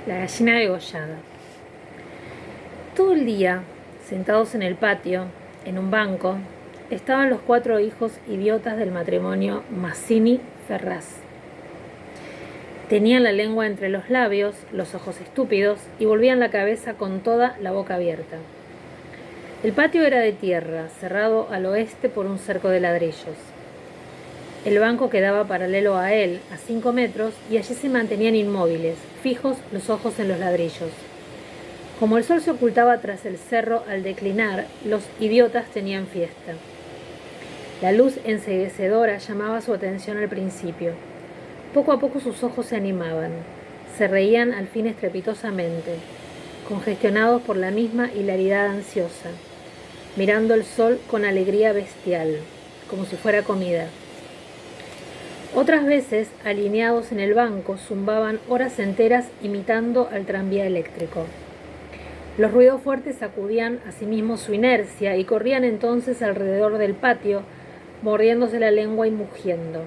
La gallina degollada. Todo el día, sentados en el patio, en un banco, estaban los 4 hijos idiotas del matrimonio Mazzini-Ferraz. Tenían la lengua entre los labios, los ojos estúpidos y volvían la cabeza con toda la boca abierta. El patio era de tierra, cerrado al oeste por un cerco de ladrillos. El banco quedaba paralelo a él, a 5 metros, y allí se mantenían inmóviles, fijos los ojos en los ladrillos. Como el sol se ocultaba tras el cerro al declinar, los idiotas tenían fiesta. La luz enceguecedora llamaba su atención al principio. Poco a poco sus ojos se animaban, se reían al fin estrepitosamente, congestionados por la misma hilaridad ansiosa, mirando el sol con alegría bestial, como si fuera comida. Otras veces, alineados en el banco, zumbaban horas enteras imitando al tranvía eléctrico. Los ruidos fuertes sacudían asimismo su inercia y corrían entonces alrededor del patio, mordiéndose la lengua y mugiendo.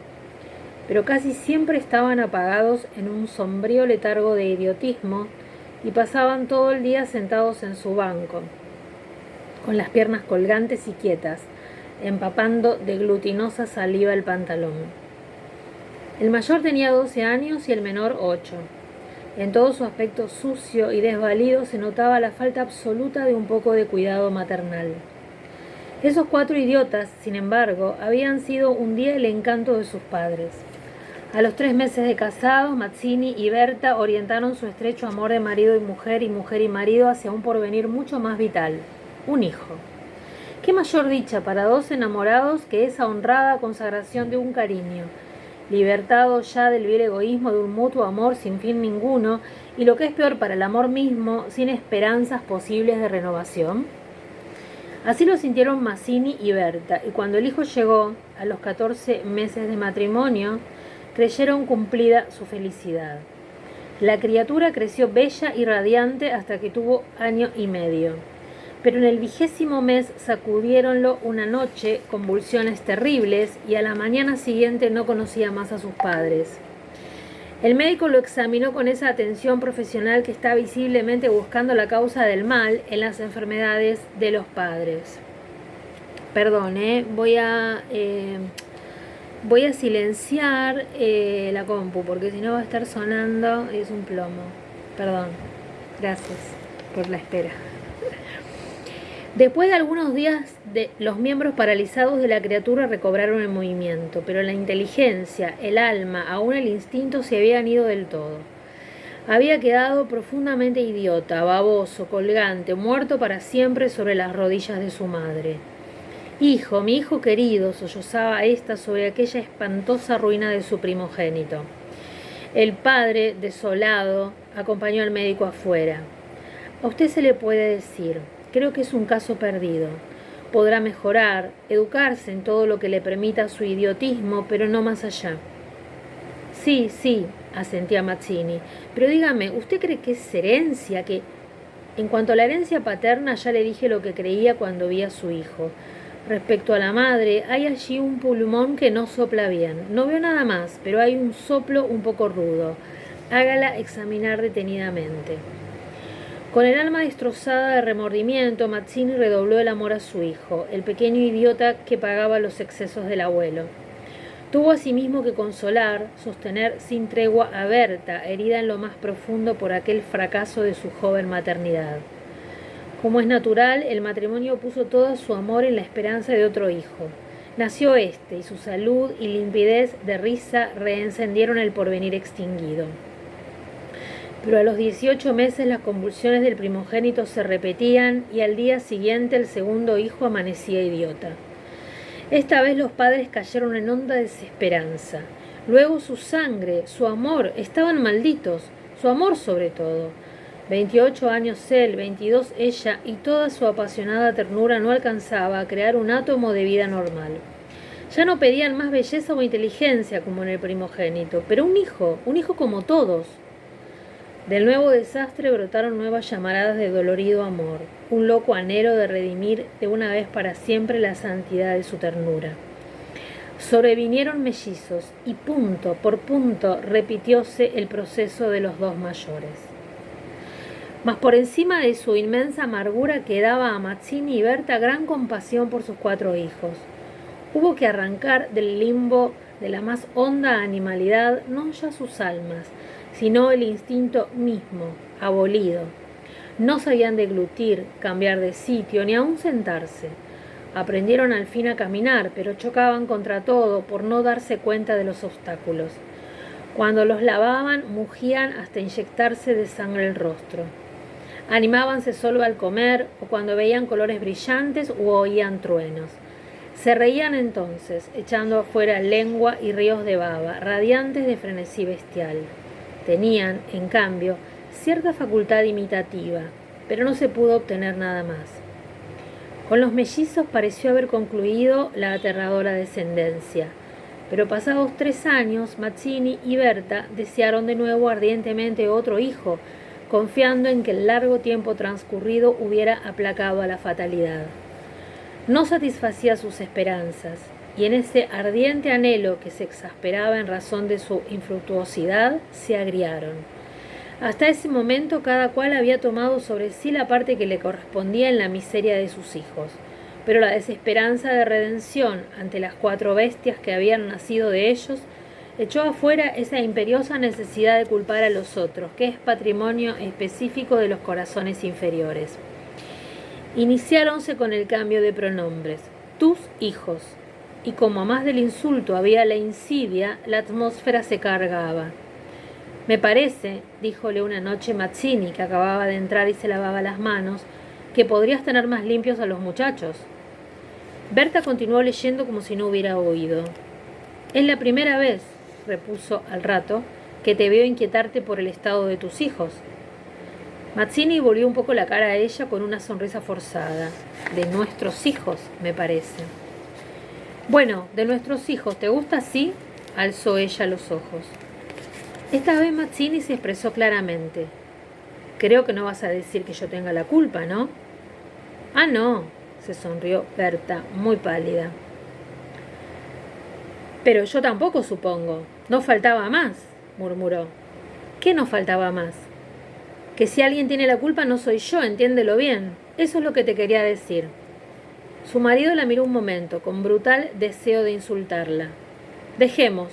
Pero casi siempre estaban apagados en un sombrío letargo de idiotismo y pasaban todo el día sentados en su banco, con las piernas colgantes y quietas, empapando de glutinosa saliva el pantalón. El mayor tenía 12 años y el menor 8. En todo su aspecto sucio y desvalido se notaba la falta absoluta de un poco de cuidado maternal. Esos 4 idiotas, sin embargo, habían sido un día el encanto de sus padres. A los 3 meses de casados, Mazzini y Berta orientaron su estrecho amor de marido y mujer y marido hacia un porvenir mucho más vital, un hijo. ¿Qué mayor dicha para 2 enamorados que esa honrada consagración de un cariño, libertado ya del vil egoísmo de un mutuo amor sin fin ninguno, y lo que es peor para el amor mismo, sin esperanzas posibles de renovación? Así lo sintieron Mazzini y Berta, y cuando el hijo llegó, a los 14 meses de matrimonio, creyeron cumplida su felicidad. La criatura creció bella y radiante hasta que tuvo 1 año y medio. Pero en el 20º mes sacudiéronlo una noche, convulsiones terribles, y a la mañana siguiente no conocía más a sus padres. El médico lo examinó con esa atención profesional que está visiblemente buscando la causa del mal en las enfermedades de los padres. Perdón, voy a silenciar la compu, porque si no va a estar sonando, es un plomo. Perdón, gracias por la espera. Después de algunos días, los miembros paralizados de la criatura recobraron el movimiento, pero la inteligencia, el alma, aún el instinto se habían ido del todo. Había quedado profundamente idiota, baboso, colgante, muerto para siempre sobre las rodillas de su madre. «Hijo, mi hijo querido», sollozaba ésta sobre aquella espantosa ruina de su primogénito. El padre, desolado, acompañó al médico afuera. «A usted se le puede decir, creo que es un caso perdido. Podrá mejorar, educarse en todo lo que le permita su idiotismo, pero no más allá». «Sí, sí», asentía Mazzini, «pero dígame, ¿usted cree que es herencia? Que...» En cuanto a la herencia paterna, ya le dije lo que creía cuando vi a su hijo. Respecto a la madre, hay allí un pulmón que no sopla bien. No veo nada más, pero hay un soplo un poco rudo. Hágala examinar detenidamente. Con el alma destrozada de remordimiento, Mazzini redobló el amor a su hijo, el pequeño idiota que pagaba los excesos del abuelo. Tuvo asimismo que consolar, sostener sin tregua a Berta, herida en lo más profundo por aquel fracaso de su joven maternidad. Como es natural, el matrimonio puso todo su amor en la esperanza de otro hijo. Nació este, y su salud y limpidez de risa reencendieron el porvenir extinguido. Pero a los 18 meses las convulsiones del primogénito se repetían y al día siguiente el segundo hijo amanecía idiota. Esta vez los padres cayeron en honda desesperanza. Luego su sangre, su amor, estaban malditos, su amor sobre todo. 28 años él, 22 ella, y toda su apasionada ternura no alcanzaba a crear un átomo de vida normal. Ya no pedían más belleza o inteligencia como en el primogénito, pero un hijo como todos. Del nuevo desastre brotaron nuevas llamaradas de dolorido amor, un loco anhelo de redimir de una vez para siempre la santidad de su ternura. Sobrevinieron mellizos y punto por punto repitióse el proceso de los 2 mayores. Mas por encima de su inmensa amargura quedaba a Mazzini y Berta gran compasión por sus 4 hijos. Hubo que arrancar del limbo de la más honda animalidad no ya sus almas, sino el instinto mismo, abolido. No sabían deglutir, cambiar de sitio, ni aun sentarse. Aprendieron al fin a caminar, pero chocaban contra todo por no darse cuenta de los obstáculos. Cuando los lavaban, mugían hasta inyectarse de sangre el rostro. Animábanse solo al comer o cuando veían colores brillantes u oían truenos. Se reían entonces, echando afuera lengua y ríos de baba, radiantes de frenesí bestial. Tenían, en cambio, cierta facultad imitativa, pero no se pudo obtener nada más. Con los mellizos pareció haber concluido la aterradora descendencia, pero pasados 3 años, Mazzini y Berta desearon de nuevo ardientemente otro hijo, confiando en que el largo tiempo transcurrido hubiera aplacado a la fatalidad. No satisfacía sus esperanzas, y en ese ardiente anhelo que se exasperaba en razón de su infructuosidad, se agriaron. Hasta ese momento cada cual había tomado sobre sí la parte que le correspondía en la miseria de sus hijos, pero la desesperanza de redención ante las 4 bestias que habían nacido de ellos echó afuera esa imperiosa necesidad de culpar a los otros, que es patrimonio específico de los corazones inferiores. Iniciáronse con el cambio de pronombres, tus hijos, y como a más del insulto había la insidia, la atmósfera se cargaba. Me parece, díjole una noche Mazzini, que acababa de entrar y se lavaba las manos, que podrías tener más limpios a los muchachos. Berta continuó leyendo como si no hubiera oído. Es la primera vez, repuso al rato, que te veo inquietarte por el estado de tus hijos. Mazzini volvió un poco la cara a ella con una sonrisa forzada. De nuestros hijos, me parece. Bueno, de nuestros hijos, ¿te gusta así? Alzó ella los ojos. Esta vez Mazzini se expresó claramente. Creo que no vas a decir que yo tenga la culpa, ¿no? Ah, no, se sonrió Berta, muy pálida. Pero yo tampoco, supongo. No faltaba más, murmuró. ¿Qué no faltaba más? Que si alguien tiene la culpa no soy yo, entiéndelo bien. Eso es lo que te quería decir. Su marido la miró un momento, con brutal deseo de insultarla. Dejemos,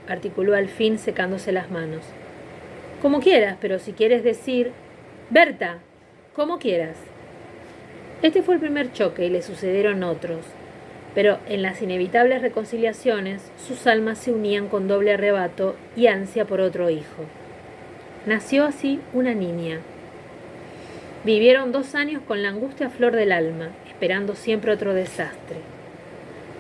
articuló al fin secándose las manos. Como quieras, pero si quieres decir... Berta, como quieras. Este fue el primer choque y le sucedieron otros. Pero en las inevitables reconciliaciones, sus almas se unían con doble arrebato y ansia por otro hijo. Nació así una niña. Vivieron 2 años con la angustia a flor del alma, esperando siempre otro desastre.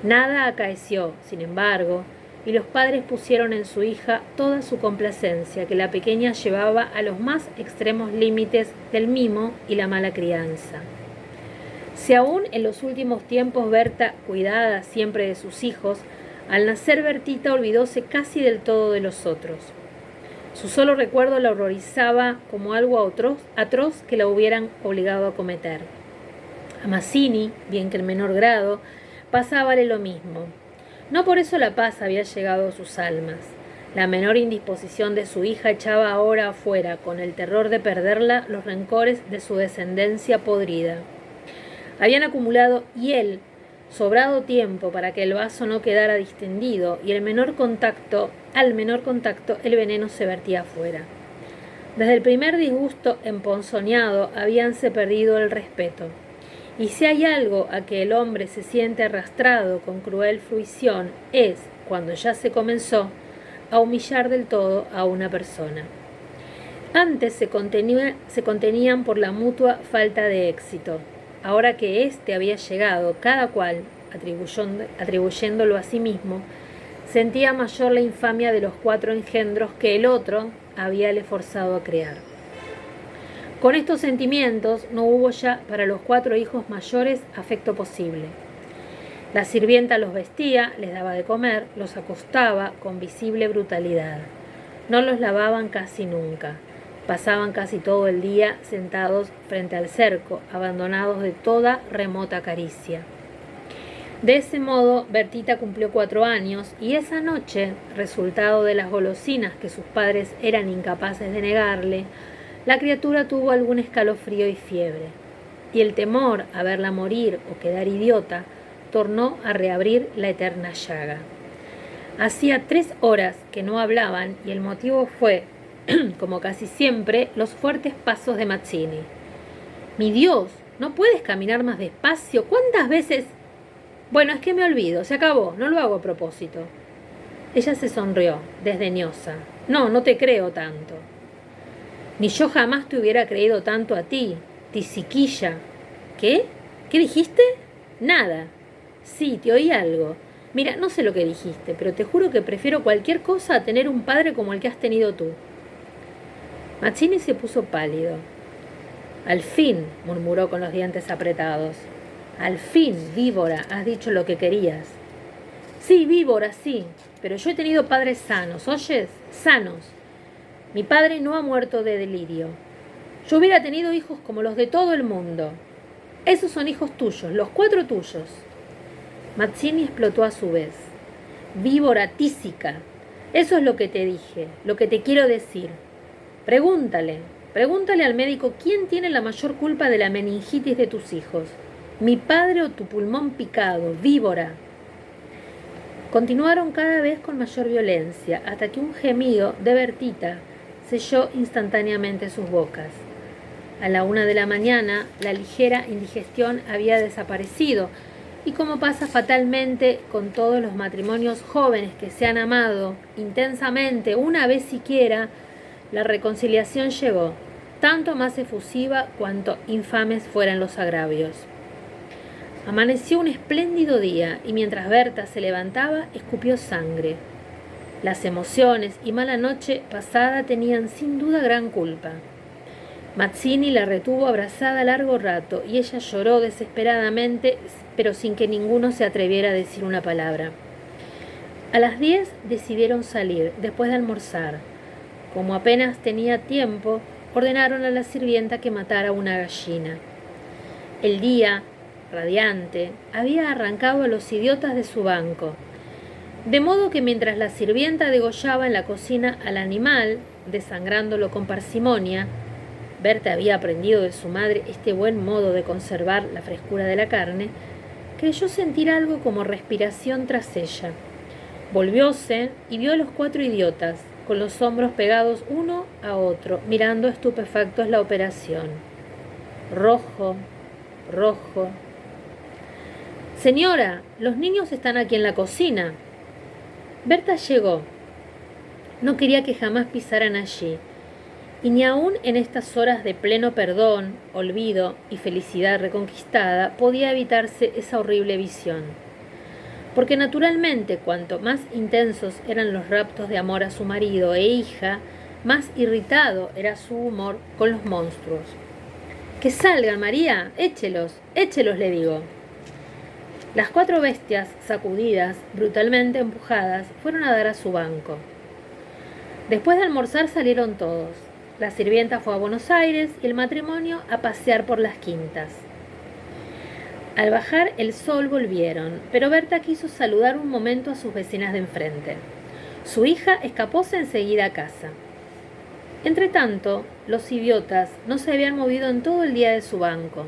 Nada acaeció, sin embargo, y los padres pusieron en su hija toda su complacencia, que la pequeña llevaba a los más extremos límites del mimo y la mala crianza. Si aún en los últimos tiempos Berta, cuidada siempre de sus hijos, al nacer Bertita olvidóse casi del todo de los otros. Su solo recuerdo la horrorizaba como algo atroz que la hubieran obligado a cometer. A Mazzini, bien que en menor grado, pasábale lo mismo. No por eso la paz había llegado a sus almas. La menor indisposición de su hija echaba ahora afuera, con el terror de perderla, los rencores de su descendencia podrida. Habían acumulado sobrado tiempo para que el vaso no quedara distendido y al menor contacto el veneno se vertía afuera. Desde el primer disgusto emponzoñado habíanse perdido el respeto. Y si hay algo a que el hombre se siente arrastrado con cruel fruición es, cuando ya se comenzó, a humillar del todo a una persona. Antes se contenían por la mutua falta de éxito. Ahora que éste había llegado, cada cual, atribuyéndolo a sí mismo, sentía mayor la infamia de los 4 engendros que el otro habíale forzado a crear. Con estos sentimientos no hubo ya para los 4 hijos mayores afecto posible. La sirvienta los vestía, les daba de comer, los acostaba con visible brutalidad. No los lavaban casi nunca. Pasaban casi todo el día sentados frente al cerco, abandonados de toda remota caricia. De ese modo, Bertita cumplió 4 años y esa noche, resultado de las golosinas que sus padres eran incapaces de negarle, la criatura tuvo algún escalofrío y fiebre, y el temor a verla morir o quedar idiota tornó a reabrir la eterna llaga. Hacía 3 horas que no hablaban y el motivo fue, como casi siempre, los fuertes pasos de Mazzini. «Mi Dios, ¿no puedes caminar más despacio? ¿Cuántas veces...?» «Bueno, es que me olvido, se acabó, no lo hago a propósito». Ella se sonrió, desdeñosa. «No, no te creo tanto». «Ni yo jamás te hubiera creído tanto a ti, tisiquilla». «¿Qué? ¿Qué dijiste?» «Nada». «Sí, te oí algo. Mira, no sé lo que dijiste, pero te juro que prefiero cualquier cosa a tener un padre como el que has tenido tú». Mazzini se puso pálido. «Al fin», murmuró con los dientes apretados. «Al fin, víbora, has dicho lo que querías». «Sí, víbora, sí, pero yo he tenido padres sanos, ¿oyes? Sanos. Mi padre no ha muerto de delirio. Yo hubiera tenido hijos como los de todo el mundo. Esos son hijos tuyos, los 4 tuyos». Mazzini explotó a su vez. «Víbora tísica, eso es lo que te dije, lo que te quiero decir. Pregúntale al médico quién tiene la mayor culpa de la meningitis de tus hijos, mi padre o tu pulmón picado, víbora». Continuaron cada vez con mayor violencia, hasta que un gemido de Bertita selló instantáneamente sus bocas. A la 1 de la mañana, la ligera indigestión había desaparecido, y como pasa fatalmente con todos los matrimonios jóvenes que se han amado intensamente una vez siquiera, la reconciliación llegó, tanto más efusiva cuanto infames fueran los agravios. Amaneció un espléndido día y mientras Berta se levantaba, escupió sangre. Las emociones y mala noche pasada tenían sin duda gran culpa. Mazzini la retuvo abrazada largo rato y ella lloró desesperadamente, pero sin que ninguno se atreviera a decir una palabra. A las 10 decidieron salir, después de almorzar. Como apenas tenía tiempo, ordenaron a la sirvienta que matara una gallina. El día, radiante, había arrancado a los idiotas de su banco, de modo que mientras la sirvienta degollaba en la cocina al animal, desangrándolo con parsimonia, Berta había aprendido de su madre este buen modo de conservar la frescura de la carne, creyó sentir algo como respiración tras ella. Volvióse y vio a los 4 idiotas, con los hombros pegados uno a otro, mirando estupefactos la operación. Rojo, rojo. «Señora, los niños están aquí en la cocina». Berta llegó. No quería que jamás pisaran allí, y ni aun en estas horas de pleno perdón, olvido y felicidad reconquistada podía evitarse esa horrible visión. Porque naturalmente cuanto más intensos eran los raptos de amor a su marido e hija, más irritado era su humor con los monstruos. «Que salgan, María, échelos, le digo». Las 4 bestias, sacudidas, brutalmente empujadas, fueron a dar a su banco. Después de almorzar salieron todos. La sirvienta fue a Buenos Aires y el matrimonio a pasear por las quintas. Al bajar el sol volvieron, pero Berta quiso saludar un momento a sus vecinas de enfrente. Su hija escapóse enseguida a casa. Entretanto, los idiotas no se habían movido en todo el día de su banco.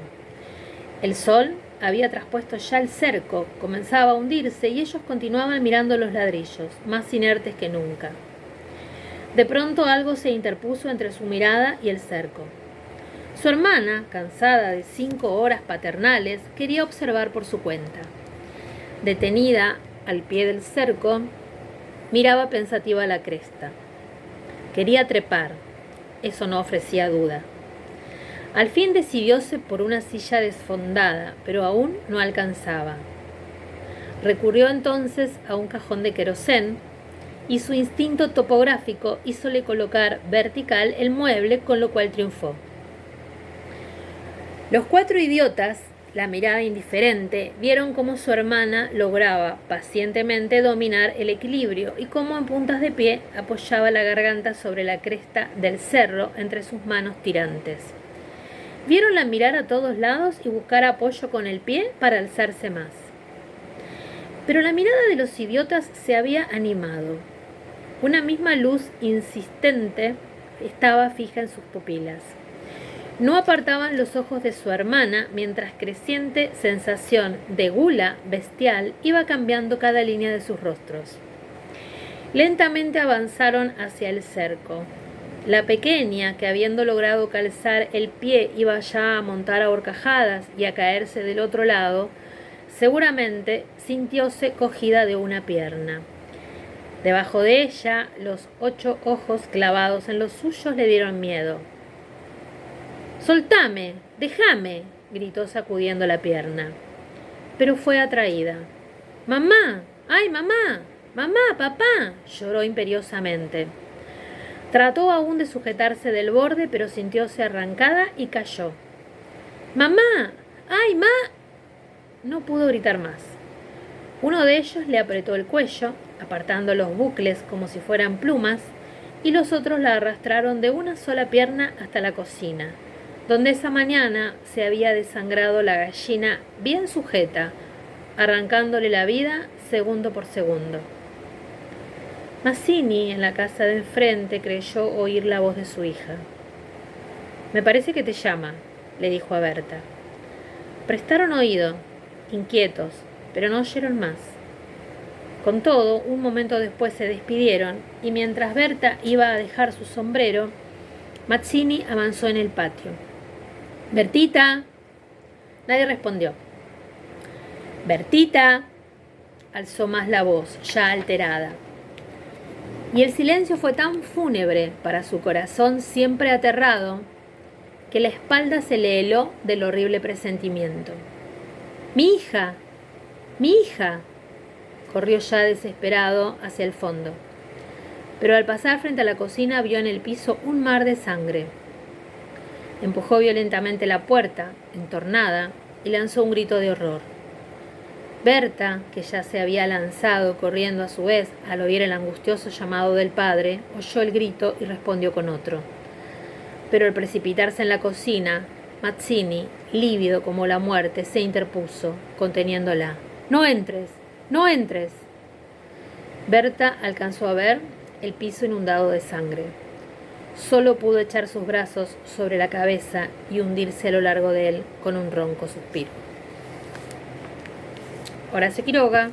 El sol había traspuesto ya el cerco, comenzaba a hundirse y ellos continuaban mirando los ladrillos, más inertes que nunca. De pronto algo se interpuso entre su mirada y el cerco. Su hermana, cansada de 5 horas paternales, quería observar por su cuenta. Detenida al pie del cerco, miraba pensativa la cresta. Quería trepar, eso no ofrecía duda. Al fin decidióse por una silla desfondada, pero aún no alcanzaba. Recurrió entonces a un cajón de querosén, y su instinto topográfico hízole colocar vertical el mueble, con lo cual triunfó. Los 4 idiotas, la mirada indiferente, vieron cómo su hermana lograba pacientemente dominar el equilibrio y cómo en puntas de pie apoyaba la garganta sobre la cresta del cerro entre sus manos tirantes. Viéronla mirar a todos lados y buscar apoyo con el pie para alzarse más. Pero la mirada de los idiotas se había animado. Una misma luz insistente estaba fija en sus pupilas. No apartaban los ojos de su hermana, mientras creciente sensación de gula bestial iba cambiando cada línea de sus rostros. Lentamente avanzaron hacia el cerco. La pequeña, que habiendo logrado calzar el pie iba ya a montar a horcajadas y a caerse del otro lado, seguramente sintióse cogida de una pierna. Debajo de ella, los 8 ojos clavados en los suyos le dieron miedo. «¡Soltame! ¡Déjame!», gritó sacudiendo la pierna. Pero fue atraída. «¡Mamá! ¡Ay, mamá! ¡Mamá! ¡Papá!», lloró imperiosamente. Trató aún de sujetarse del borde, pero sintióse arrancada y cayó. «¡Mamá! ¡Ay, ma!». No pudo gritar más. Uno de ellos le apretó el cuello, apartando los bucles como si fueran plumas, y los otros la arrastraron de una sola pierna hasta la cocina, donde esa mañana se había desangrado la gallina bien sujeta, arrancándole la vida segundo por segundo. Mazzini, en la casa de enfrente, creyó oír la voz de su hija. «Me parece que te llama», le dijo a Berta. Prestaron oído, inquietos, pero no oyeron más. Con todo, un momento después se despidieron, y mientras Berta iba a dejar su sombrero, Mazzini avanzó en el patio. «¡Bertita!». Nadie respondió. «¡Bertita!», alzó más la voz, ya alterada. Y el silencio fue tan fúnebre para su corazón siempre aterrado, que la espalda se le heló del horrible presentimiento. «¡Mi hija! ¡Mi hija!». Corrió ya desesperado hacia el fondo. Pero al pasar frente a la cocina vio en el piso un mar de sangre. Empujó violentamente la puerta, entornada, y lanzó un grito de horror. Berta, que ya se había lanzado corriendo a su vez al oír el angustioso llamado del padre, oyó el grito y respondió con otro. Pero al precipitarse en la cocina, Mazzini, lívido como la muerte, se interpuso, conteniéndola. «¡No entres! ¡No entres!». Berta alcanzó a ver el piso inundado de sangre. Solo pudo echar sus brazos sobre la cabeza y hundirse a lo largo de él con un ronco suspiro. Horacio Quiroga,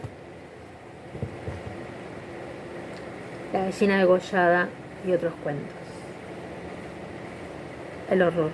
La gallina degollada y otros cuentos. El horror.